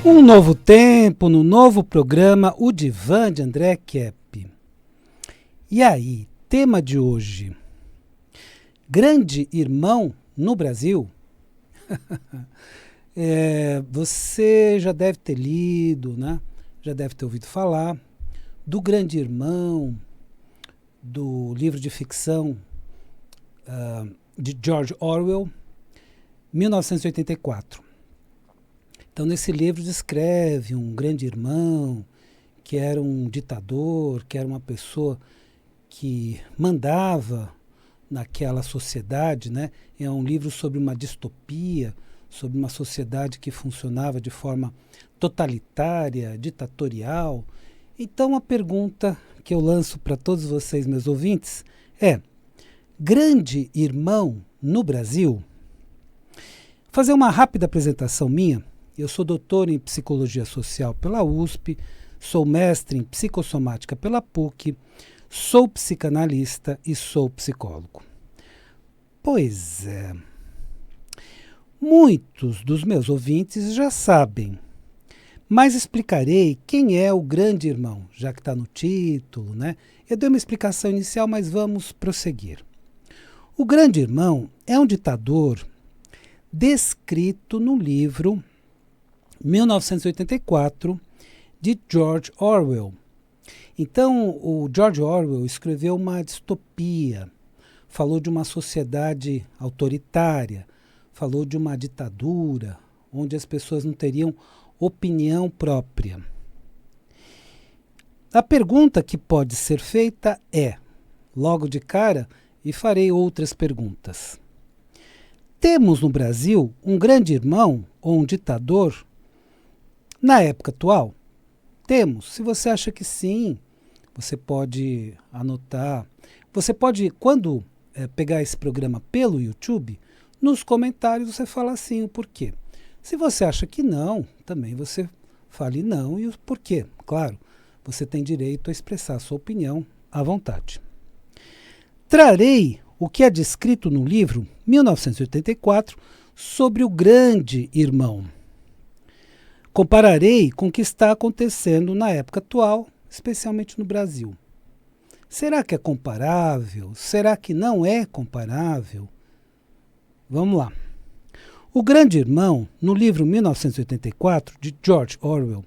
Um novo tempo, no novo programa O Divã de André Kepp. E aí, tema de hoje: Grande Irmão no Brasil? Você já deve ter lido, né? Já deve ter ouvido falar do Grande Irmão, do livro de ficção de George Orwell, 1984. Então, nesse livro descreve um grande irmão que era um ditador, que era uma pessoa que mandava naquela sociedade, né? É um livro sobre uma distopia, sobre uma sociedade que funcionava de forma totalitária, ditatorial. Então, a pergunta que eu lanço para todos vocês, meus ouvintes, é: Grande Irmão no Brasil? Vou fazer uma rápida apresentação minha. Eu sou doutor em Psicologia Social pela USP, sou mestre em Psicossomática pela PUC, sou psicanalista e sou psicólogo. Pois é, muitos dos meus ouvintes já sabem, mas explicarei quem é o Grande Irmão, já que está no título, né? Eu dei uma explicação inicial, mas vamos prosseguir. O Grande Irmão é um ditador descrito no livro 1984, de George Orwell. Então, o George Orwell escreveu uma distopia, falou de uma sociedade autoritária, falou de uma ditadura, onde as pessoas não teriam opinião própria. A pergunta que pode ser feita é, logo de cara, e farei outras perguntas: temos no Brasil um grande irmão ou um ditador? Na época atual, temos. Se você acha que sim, você pode anotar. Você pode, quando pegar esse programa pelo YouTube, nos comentários você fala assim o porquê. Se você acha que não, também você fale não e o porquê. Claro, você tem direito a expressar a sua opinião à vontade. Trarei o que é descrito no livro 1984 sobre o Grande Irmão. Compararei com o que está acontecendo na época atual, especialmente no Brasil. Será que é comparável? Será que não é comparável? Vamos lá. O Grande Irmão, no livro 1984, de George Orwell,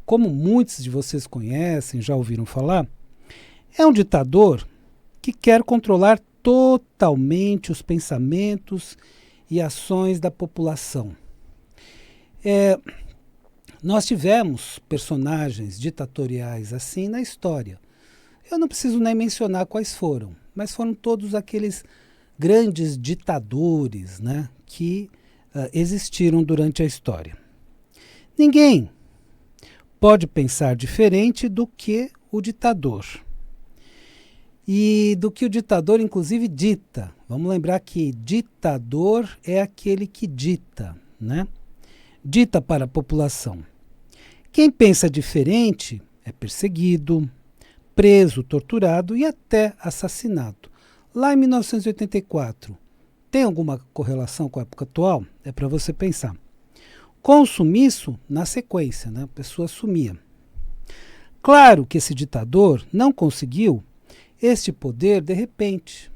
como muitos de vocês conhecem, já ouviram falar, é um ditador que quer controlar totalmente os pensamentos e ações da população. Nós tivemos personagens ditatoriais assim na história. Eu não preciso nem mencionar quais foram, mas foram todos aqueles grandes ditadores, né, que existiram durante a história. Ninguém pode pensar diferente do que o ditador. E do que o ditador, inclusive, dita. Vamos lembrar que ditador é aquele que dita, né? Dita para a população. Quem pensa diferente é perseguido, preso, torturado e até assassinado. Lá em 1984, tem alguma correlação com a época atual? É para você pensar. Com o sumiço, na sequência, né? A pessoa sumia. Claro que esse ditador não conseguiu este poder de repente.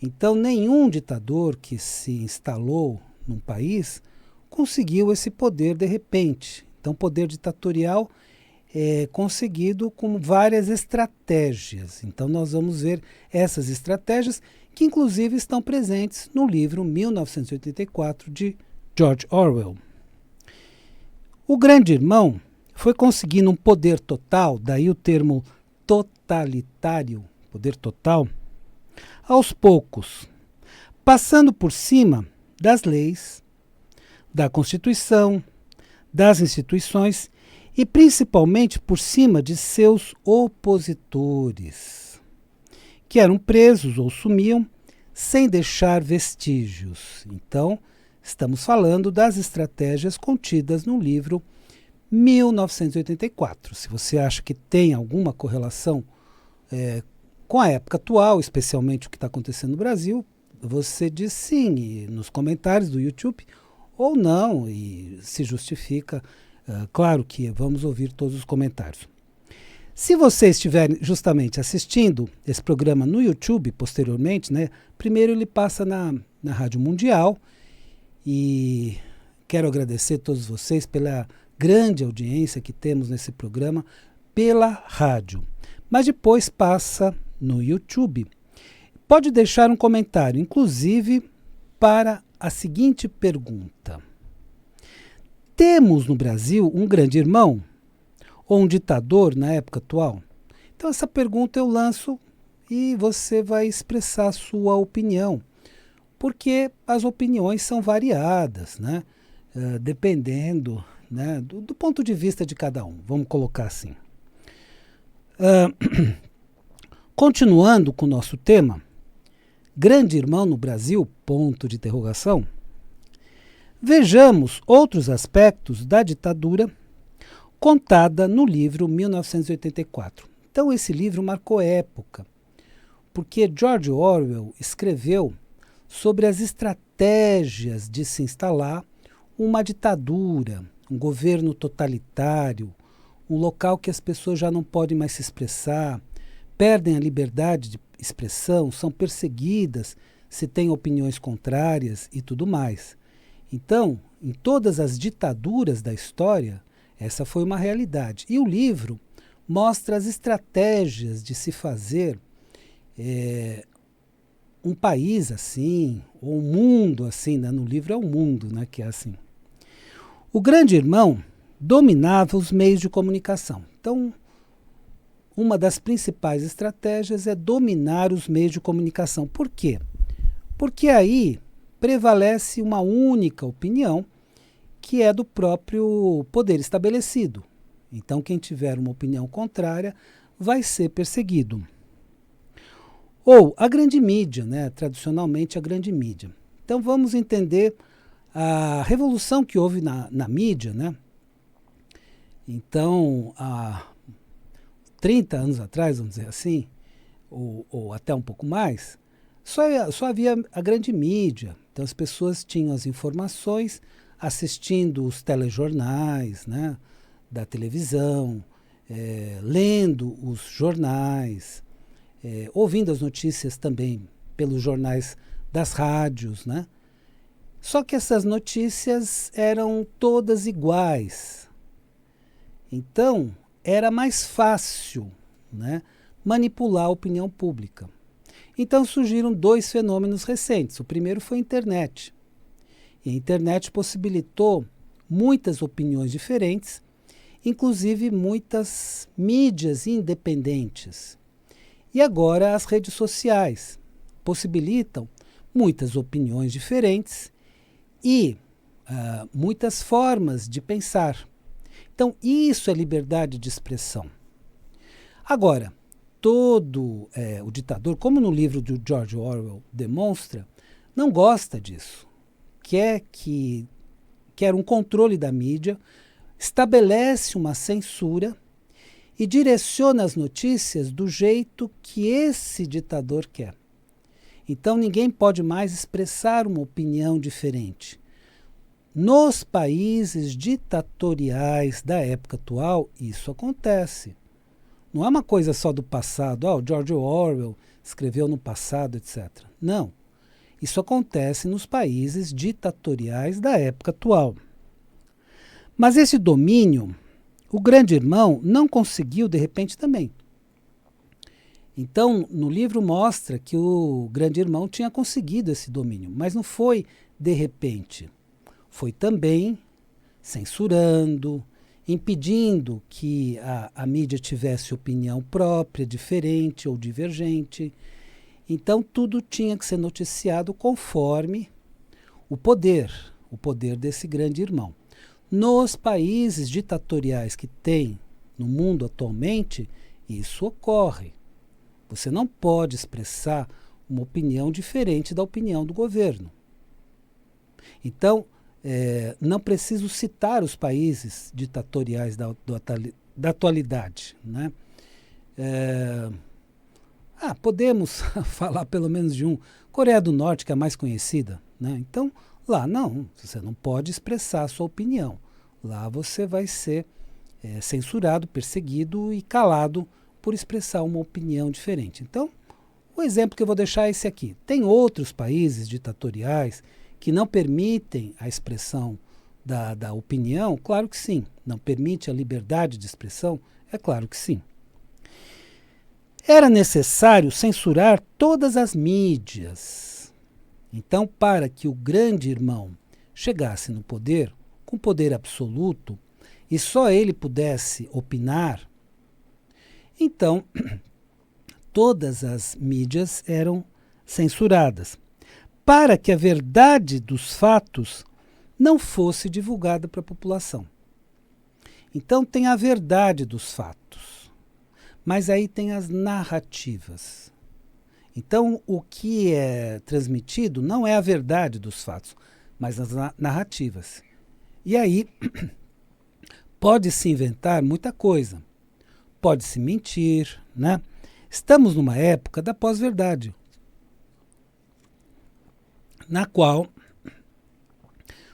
Então, nenhum ditador que se instalou num país conseguiu esse poder de repente. Então, poder ditatorial é conseguido com várias estratégias. Então, nós vamos ver essas estratégias que, inclusive, estão presentes no livro 1984 de George Orwell. O Grande Irmão foi conseguindo um poder total, daí o termo totalitário, poder total, aos poucos, passando por cima das leis, da Constituição, das instituições e principalmente por cima de seus opositores, que eram presos ou sumiam sem deixar vestígios. Então, estamos falando das estratégias contidas no livro 1984. Se você acha que tem alguma correlação com a época atual, especialmente o que está acontecendo no Brasil, você diz sim nos comentários do YouTube ou não, e se justifica. Claro que vamos ouvir todos os comentários. Se você estiver justamente assistindo esse programa no YouTube, posteriormente, né, primeiro ele passa na Rádio Mundial, e quero agradecer a todos vocês pela grande audiência que temos nesse programa pela rádio. Mas depois passa no YouTube. Pode deixar um comentário, inclusive para a seguinte pergunta: temos no Brasil um grande irmão ou um ditador na época atual? Então essa pergunta eu lanço e você vai expressar a sua opinião, porque as opiniões são variadas, né? Dependendo, né, do ponto de vista de cada um, vamos colocar assim. Continuando com o nosso tema, grande irmão no Brasil, ponto de interrogação, vejamos outros aspectos da ditadura contada no livro 1984. Então esse livro marcou época, porque George Orwell escreveu sobre as estratégias de se instalar uma ditadura, um governo totalitário, um local que as pessoas já não podem mais se expressar, perdem a liberdade de expressão, são perseguidas se têm opiniões contrárias e tudo mais. Então, em todas as ditaduras da história, essa foi uma realidade. E o livro mostra as estratégias de se fazer um país assim, ou um mundo assim, né? No livro é o mundo, né, que é assim. O grande irmão dominava os meios de comunicação. Então, uma das principais estratégias é dominar os meios de comunicação. Por quê? Porque aí prevalece uma única opinião, que é do próprio poder estabelecido. Então, quem tiver uma opinião contrária vai ser perseguido. Ou a grande mídia, né? Tradicionalmente a grande mídia. Então, vamos entender a revolução que houve na mídia, né? Então, há 30 anos atrás, vamos dizer assim, ou até um pouco mais, só havia a grande mídia. Então as pessoas tinham as informações assistindo os telejornais, né, da televisão, lendo os jornais, ouvindo as notícias também pelos jornais das rádios, né? Só que essas notícias eram todas iguais. Então, era mais fácil, né, manipular a opinião pública. Então surgiram dois fenômenos recentes. O primeiro foi a internet. E a internet possibilitou muitas opiniões diferentes, inclusive muitas mídias independentes. E agora as redes sociais possibilitam muitas opiniões diferentes e muitas formas de pensar. Então, isso é liberdade de expressão. Agora, todo o ditador, como no livro do George Orwell demonstra, não gosta disso. Quer um controle da mídia, estabelece uma censura e direciona as notícias do jeito que esse ditador quer. Então, ninguém pode mais expressar uma opinião diferente. Nos países ditatoriais da época atual, isso acontece. Não é uma coisa só do passado, o George Orwell escreveu no passado, etc. Não. Isso acontece nos países ditatoriais da época atual. Mas esse domínio, o grande irmão não conseguiu de repente também. Então, no livro mostra que o grande irmão tinha conseguido esse domínio, mas não foi de repente. Foi também censurando, impedindo que a mídia tivesse opinião própria, diferente ou divergente. Então, tudo tinha que ser noticiado conforme o poder desse grande irmão. Nos países ditatoriais que tem no mundo atualmente, isso ocorre. Você não pode expressar uma opinião diferente da opinião do governo. Então, não preciso citar os países ditatoriais da atualidade, né? Podemos falar pelo menos de um. Coreia do Norte, que é a mais conhecida, né? Então, Lá não, você não pode expressar a sua opinião. Lá você vai ser censurado, perseguido e calado por expressar uma opinião diferente. Então, o exemplo que eu vou deixar é esse aqui. Tem outros países ditatoriais que não permitem a expressão da opinião? Claro que sim. Não permite a liberdade de expressão? É claro que sim. Era necessário censurar todas as mídias. Então, para que o grande irmão chegasse no poder, com poder absoluto, e só ele pudesse opinar, então todas as mídias eram censuradas, para que a verdade dos fatos não fosse divulgada para a população. Então tem a verdade dos fatos, mas aí tem as narrativas. Então o que é transmitido não é a verdade dos fatos, mas as narrativas. E aí pode-se inventar muita coisa, pode-se mentir, né? Estamos numa época da pós-verdade, na qual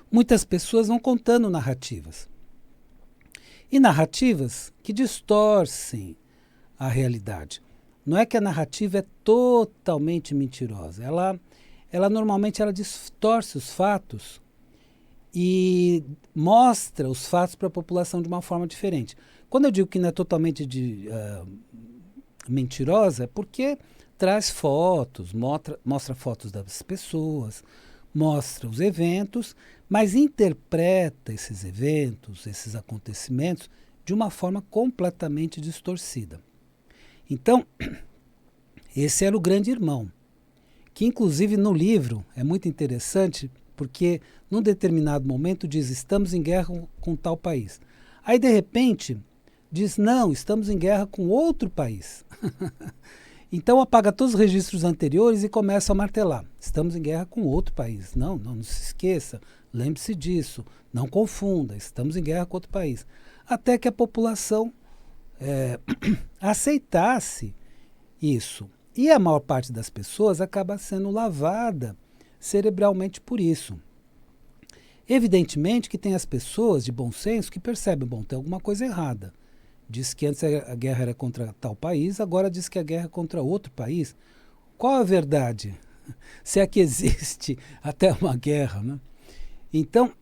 muitas pessoas vão contando narrativas. E narrativas que distorcem a realidade. Não é que a narrativa é totalmente mentirosa. Ela normalmente distorce os fatos e mostra os fatos para a população de uma forma diferente. Quando eu digo que não é totalmente mentirosa, é porque traz fotos, mostra fotos das pessoas, mostra os eventos, mas interpreta esses eventos, esses acontecimentos, de uma forma completamente distorcida. Então, esse era o grande irmão, que inclusive no livro é muito interessante, porque num determinado momento diz, estamos em guerra com tal país. Aí de repente diz, não, estamos em guerra com outro país. Então apaga todos os registros anteriores e começa a martelar. Estamos em guerra com outro país. Não se esqueça, lembre-se disso, não confunda, estamos em guerra com outro país. Até que a população aceitasse isso. E a maior parte das pessoas acaba sendo lavada cerebralmente por isso. Evidentemente que tem as pessoas de bom senso que percebem, bom, tem alguma coisa errada. Diz que antes a guerra era contra tal país, agora diz que a guerra é contra outro país. Qual a verdade? Se é que existe até uma guerra, né? Então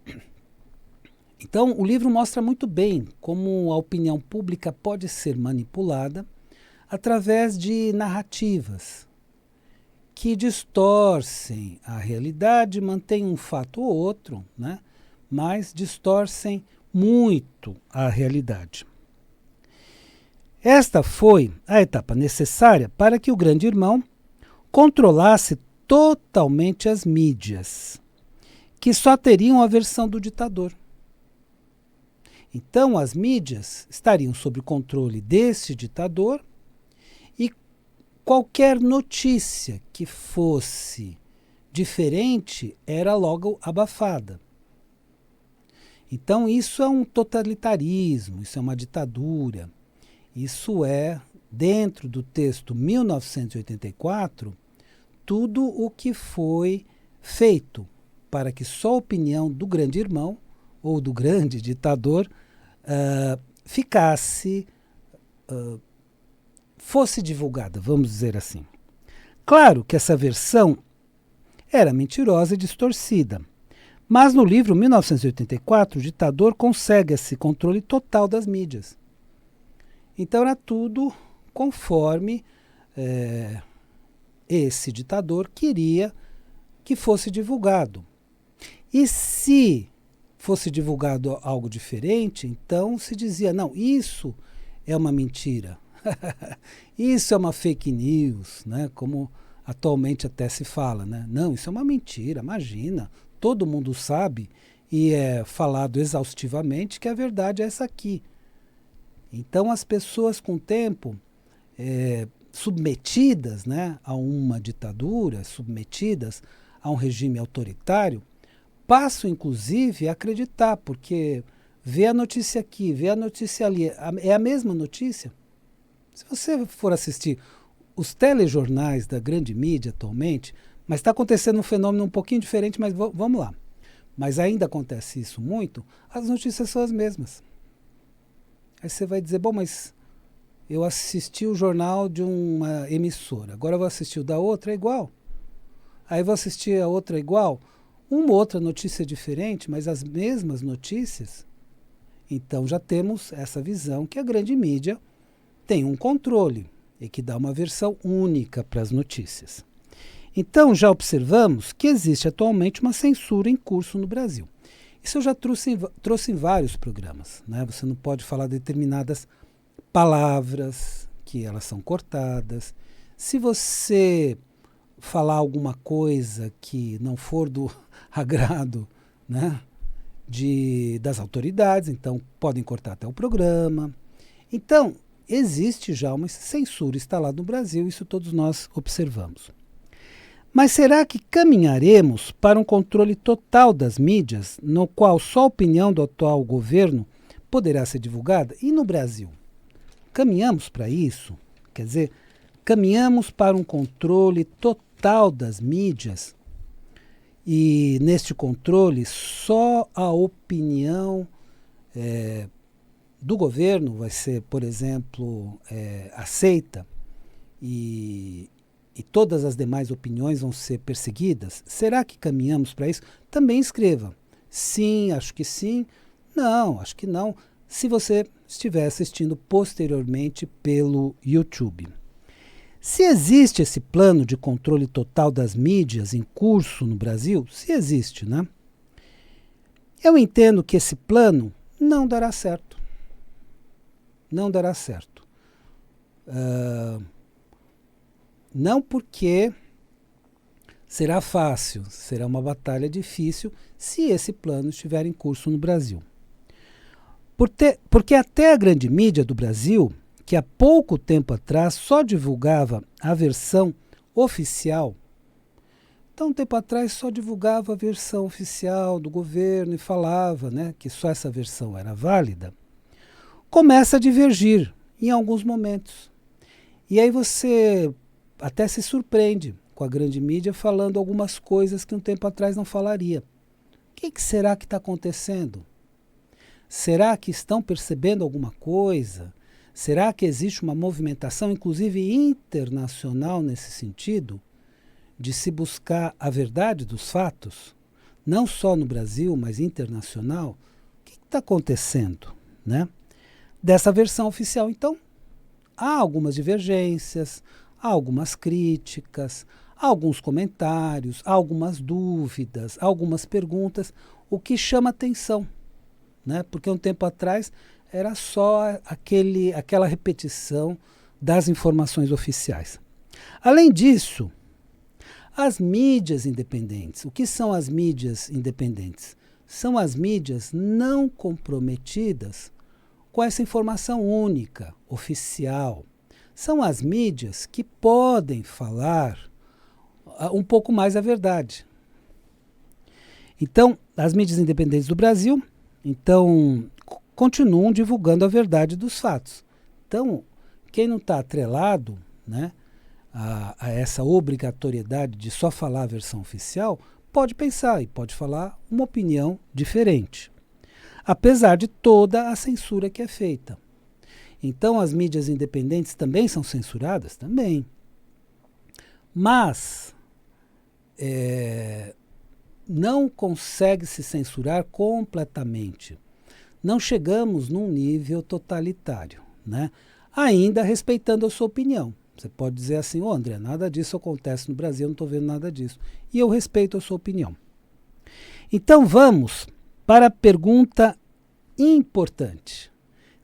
o livro mostra muito bem como a opinião pública pode ser manipulada através de narrativas que distorcem a realidade, mantêm um fato ou outro, né? Mas distorcem muito a realidade. Esta foi a etapa necessária para que o grande irmão controlasse totalmente as mídias, que só teriam a versão do ditador. Então as mídias estariam sob o controle desse ditador e qualquer notícia que fosse diferente era logo abafada. Então isso é um totalitarismo, isso é uma ditadura. Isso é, dentro do texto 1984, tudo o que foi feito para que só a opinião do grande irmão ou do grande ditador fosse divulgada, vamos dizer assim. Claro que essa versão era mentirosa e distorcida, mas no livro 1984 o ditador consegue esse controle total das mídias. Então era tudo conforme esse ditador queria que fosse divulgado. E se fosse divulgado algo diferente, então se dizia, não, isso é uma mentira, isso é uma fake news, né? Como atualmente até se fala, né? Não, isso é uma mentira, imagina, todo mundo sabe e é falado exaustivamente que a verdade é essa aqui. Então as pessoas com o tempo, submetidas, né, a uma ditadura, submetidas a um regime autoritário, passam inclusive a acreditar, porque vê a notícia aqui, vê a notícia ali, é a mesma notícia. Se você for assistir os telejornais da grande mídia atualmente, mas está acontecendo um fenômeno um pouquinho diferente, mas vamos lá. mas ainda acontece isso muito, as notícias são as mesmas. Aí você vai dizer, bom, mas eu assisti o jornal de uma emissora, agora eu vou assistir o da outra, é igual. Aí vou assistir a outra igual. Uma outra notícia diferente, mas as mesmas notícias. Então já temos essa visão que a grande mídia tem um controle e que dá uma versão única para as notícias. Então já observamos que existe atualmente uma censura em curso no Brasil. Isso eu já trouxe em vários programas, né? Você não pode falar determinadas palavras, que elas são cortadas. Se você falar alguma coisa que não for do agrado, né, das autoridades, então podem cortar até o programa. Então, existe já uma censura instalada no Brasil, isso todos nós observamos. Mas será que caminharemos para um controle total das mídias, no qual só a opinião do atual governo poderá ser divulgada? E no Brasil? Caminhamos para isso? Quer dizer, caminhamos para um controle total das mídias e, neste controle, só a opinião do governo vai ser, por exemplo, aceita e todas as demais opiniões vão ser perseguidas? Será que caminhamos para isso? Também escreva. Sim, acho que sim. Não, acho que não. Se você estiver assistindo posteriormente pelo YouTube. Se existe esse plano de controle total das mídias em curso no Brasil, se existe, né? Eu entendo que esse plano não dará certo. Não dará certo. Não porque será fácil, será uma batalha difícil se esse plano estiver em curso no Brasil. Porque até a grande mídia do Brasil, que há pouco tempo atrás só divulgava a versão oficial, então um tempo atrás só divulgava a versão oficial do governo e falava, né, que só essa versão era válida, começa a divergir em alguns momentos. E aí você até se surpreende com a grande mídia falando algumas coisas que um tempo atrás não falaria. O que será que está acontecendo? Será que estão percebendo alguma coisa? Será que existe uma movimentação, inclusive internacional, nesse sentido, de se buscar a verdade dos fatos? Não só no Brasil, mas internacional? O que está acontecendo, né? Dessa versão oficial. Então, há algumas divergências, há algumas críticas, há alguns comentários, há algumas dúvidas, há algumas perguntas, o que chama atenção, né? Porque um tempo atrás era só aquela repetição das informações oficiais. Além disso, as mídias independentes. O que são as mídias independentes? São as mídias não comprometidas com essa informação única, oficial. São as mídias que podem falar um pouco mais a verdade. Então, as mídias independentes do Brasil, então, continuam divulgando a verdade dos fatos. Então, quem não está atrelado, né, a essa obrigatoriedade de só falar a versão oficial, pode pensar e pode falar uma opinião diferente, apesar de toda a censura que é feita. Então, as mídias independentes também são censuradas? Também. Mas não consegue se censurar completamente. Não chegamos num nível totalitário, né? Ainda respeitando a sua opinião. Você pode dizer assim, André, nada disso acontece no Brasil, eu não estou vendo nada disso. E eu respeito a sua opinião. Então vamos para a pergunta importante.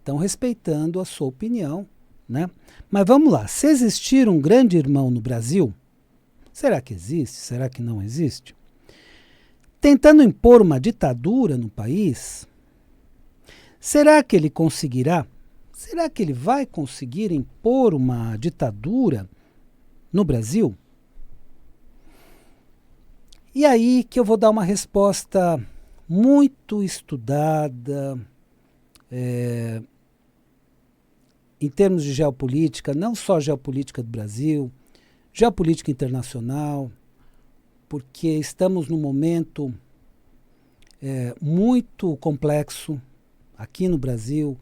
Então, respeitando a sua opinião, né? Mas vamos lá, se existir um grande irmão no Brasil, será que existe? Será que não existe? Tentando impor uma ditadura no país, será que ele conseguirá? Será que ele vai conseguir impor uma ditadura no Brasil? E aí que eu vou dar uma resposta muito estudada, em termos de geopolítica, não só geopolítica do Brasil, geopolítica internacional, porque estamos num momento muito complexo aqui no Brasil.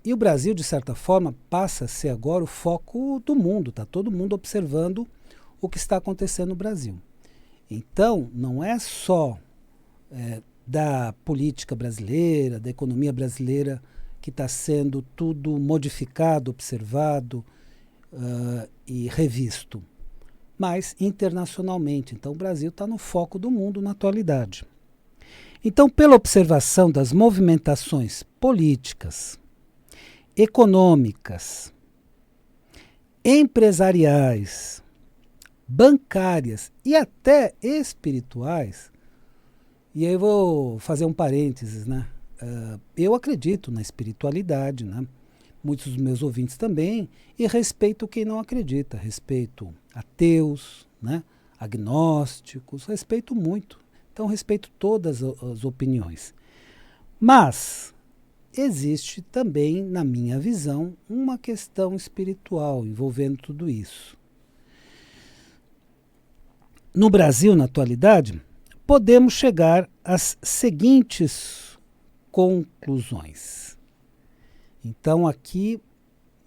E o Brasil, de certa forma, passa a ser agora o foco do mundo. Está todo mundo observando o que está acontecendo no Brasil. Então, não é só da política brasileira, da economia brasileira, que está sendo tudo modificado, observado e revisto, mas internacionalmente. Então, o Brasil está no foco do mundo na atualidade. Então, pela observação das movimentações políticas, econômicas, empresariais, bancárias e até espirituais, e aí eu vou fazer um parênteses, né? Eu acredito na espiritualidade, né? Muitos dos meus ouvintes também, e respeito quem não acredita, respeito ateus, né? Agnósticos, respeito muito. Então, respeito todas as opiniões. Mas existe também, na minha visão, uma questão espiritual envolvendo tudo isso. No Brasil, na atualidade, podemos chegar às seguintes conclusões. Então, aqui,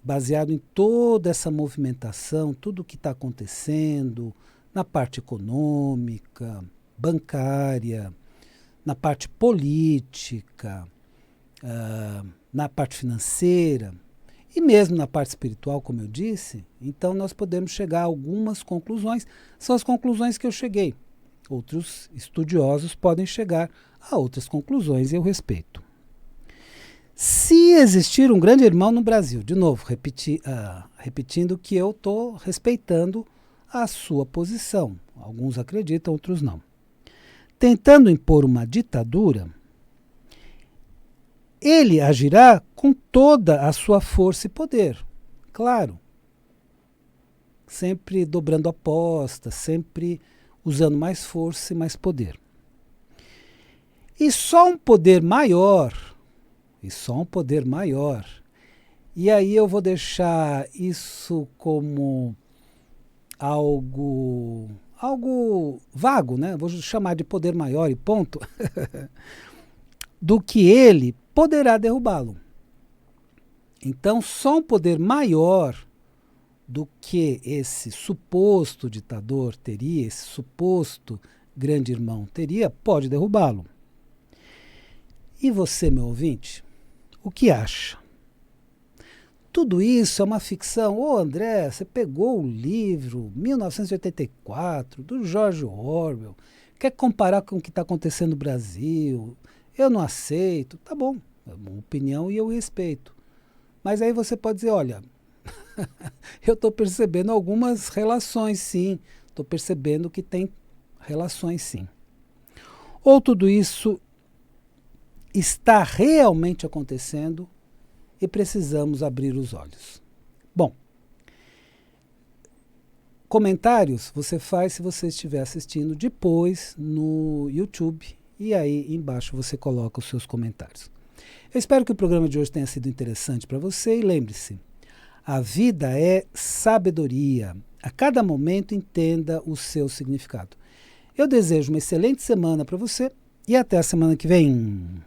baseado em toda essa movimentação, tudo o que está acontecendo na parte econômica, bancária, na parte política, na parte financeira e mesmo na parte espiritual, como eu disse, então nós podemos chegar a algumas conclusões. São as conclusões que eu cheguei. Outros estudiosos podem chegar a outras conclusões e eu respeito. Se existir um grande irmão no Brasil, de novo, repetindo que eu estou respeitando a sua posição. Alguns acreditam, outros não. Tentando impor uma ditadura, ele agirá com toda a sua força e poder. Claro. Sempre dobrando apostas, sempre usando mais força e mais poder. E só um poder maior, e aí eu vou deixar isso como algo vago, né? Vou chamar de poder maior e ponto, do que ele poderá derrubá-lo. Então, só um poder maior do que esse suposto ditador teria, esse suposto grande irmão teria, pode derrubá-lo. E você, meu ouvinte, o que acha? Tudo isso é uma ficção? Ô André, você pegou o livro 1984, do George Orwell, quer comparar com o que está acontecendo no Brasil? Eu não aceito. Tá bom, é uma opinião e eu respeito. Mas aí você pode dizer, olha, eu estou percebendo algumas relações sim, estou percebendo que tem relações sim. Ou tudo isso está realmente acontecendo e precisamos abrir os olhos. Bom, comentários você faz se você estiver assistindo depois no YouTube e aí embaixo você coloca os seus comentários. Eu espero que o programa de hoje tenha sido interessante para você e lembre-se, a vida é sabedoria. A cada momento entenda o seu significado. Eu desejo uma excelente semana para você e até a semana que vem.